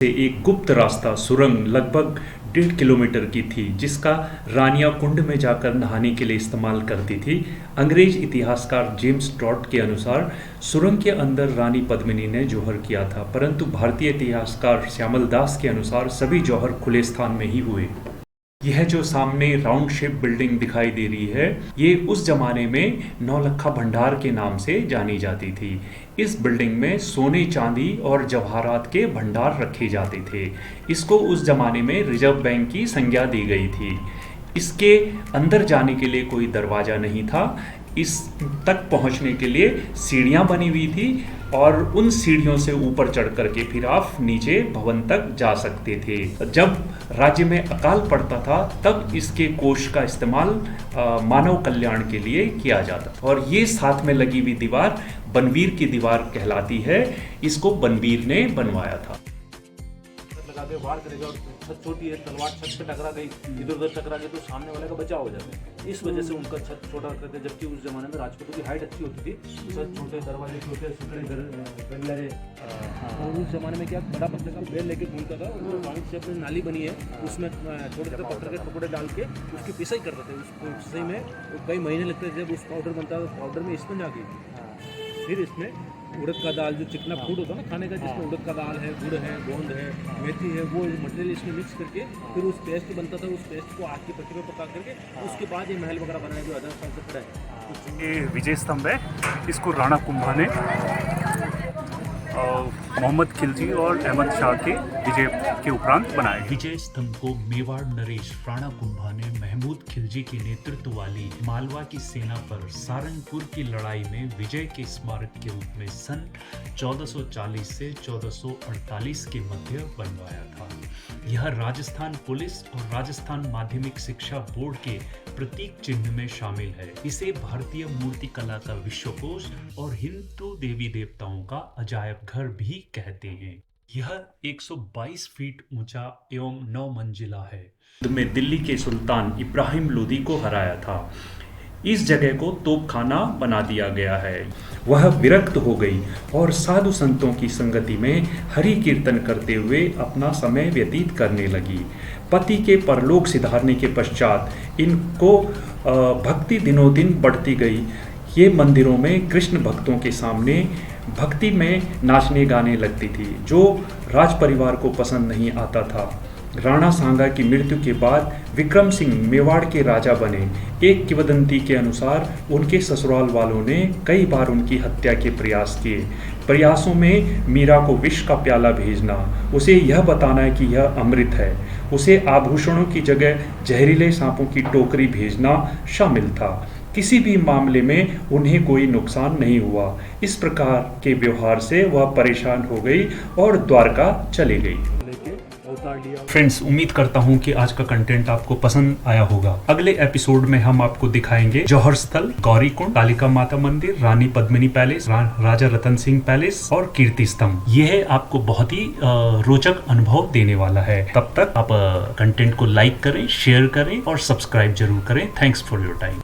से एक गुप्त रास्ता सुरंग लगभग 1.5 किलोमीटर की थी, जिसका रानियां कुंड में जाकर नहाने के लिए इस्तेमाल करती थी। अंग्रेज इतिहासकार जेम्स टॉड के अनुसार सुरंग के अंदर रानी पद्मिनी ने जौहर किया था, परंतु भारतीय इतिहासकार श्यामल दास के अनुसार सभी जौहर खुले स्थान में ही हुए। यह जो सामने राउंड शेप बिल्डिंग दिखाई दे रही है, ये उस जमाने में नौलखा भंडार के नाम से जानी जाती थी। इस बिल्डिंग में सोने, चांदी और जवाहरात के भंडार रखे जाते थे। इसको उस जमाने में रिजर्व बैंक की संज्ञा दी गई थी। इसके अंदर जाने के लिए कोई दरवाज़ा नहीं था। इस तक पहुंचने के लिए सीढ़ियां बनी हुई थी और उन सीढ़ियों से ऊपर चढ़ करके फिर आप नीचे भवन तक जा सकते थे। जब राज्य में अकाल पड़ता था तब इसके कोष का इस्तेमाल मानव कल्याण के लिए किया जाता था। और ये साथ में लगी हुई दीवार बनवीर की दीवार कहलाती है। इसको बनवीर ने बनवाया था। लगा के वार करेगा और छत छोटी है, तलवार छत पे टकरा गई, इधर उधर टकरा गई तो सामने वाले का बचाव हो जाता है। इस वजह से उनका छत छोटा करते, जबकि उस जमाने में राजपूतों की हाइट अच्छी होती थी। छत छोटे, दरवाजे छोटे, सुकड़े गंगलरे। और उस जमाने में क्या बड़ा पत्थर का बेल लेके घूमता था, पानी से अपनी नाली बनी है, उसमें छोटे छोटे पत्थर के टुकड़े डाल के उसकी पिसाई करते थे। उस पिसाई में कई महीने लगते थे। जब उस पाउडर बनता था, पाउडर में स्पंज आ गई। फिर इसमें उड़द का दाल, जो चिकना फूड होता है ना खाने का, जिसमें उड़द का दाल है, गुड़ है, गोंद है, मेथी है, वो मटेरियल इसमें मिक्स करके फिर उस पेस्ट बनता था। उस पेस्ट को आग की पट्टी में पका करके उसके बाद ये महल वगैरह बनाने जो 1000 साल से खड़ा है। ये विजय स्तंभ है। इसको राणा कुंभा ने मोहम्मद खिलजी और अहमद शाह के विजय के उपरांत बनाया। विजय स्तंभ को मेवाड़ नरेश राणा कुंभा ने महमूद खिलजी के नेतृत्व वाली मालवा की सेना पर सारंगपुर की लड़ाई में विजय के स्मारक के रूप में सन 1440 से 1448 के मध्य बनवाया था। यह राजस्थान पुलिस और राजस्थान माध्यमिक शिक्षा बोर्ड के प्रतीक चिन्ह में शामिल है। इसे भारतीय मूर्ति कला का विश्वकोश और हिंदू देवी देवताओं का अजायब घर भी कहते हैं। यह 122 फीट ऊंचा एवं 9 मंजिला है। में दिल्ली के सुल्तान इब्राहिम लोदी को हराया था। इस जगह को तोपखाना बना दिया गया है। वह विरक्त हो गई और साधु संतों की संगति में हरि कीर्तन करते हुए अपना समय व्यतीत करने लगी। पति के परलोक सिधारने के पश्चात इनको भक्ति दिनों दिन बढ़ती गई। ये मंदिरों में कृष्ण भक्तों के सामने भक्ति में नाचने गाने लगती थी, जो राज परिवार को पसंद नहीं आता था। राणा सांगा की मृत्यु के बाद विक्रम सिंह मेवाड़ के राजा बने। एक किंवदंती के अनुसार उनके ससुराल वालों ने कई बार उनकी हत्या के प्रयास किए। प्रयासों में मीरा को विष का प्याला भेजना, उसे यह बताना कि यह अमृत है, उसे आभूषणों की जगह जहरीले सांपों की टोकरी भेजना शामिल था। किसी भी मामले में उन्हें कोई नुकसान नहीं हुआ। इस प्रकार के व्यवहार से वह परेशान हो गई और द्वारका चली गई। फ्रेंड्स, उम्मीद करता हूं कि आज का कंटेंट आपको पसंद आया होगा। अगले एपिसोड में हम आपको दिखाएंगे जौहर स्थल, गौरी कुंड, कालिका माता मंदिर, रानी पद्मिनी पैलेस, राजा रतन सिंह पैलेस और कीर्ति स्तंभ। यह आपको बहुत ही रोचक अनुभव देने वाला है। तब तक आप कंटेंट को लाइक करें, शेयर करें और सब्सक्राइब जरूर करें। Thanks for your time.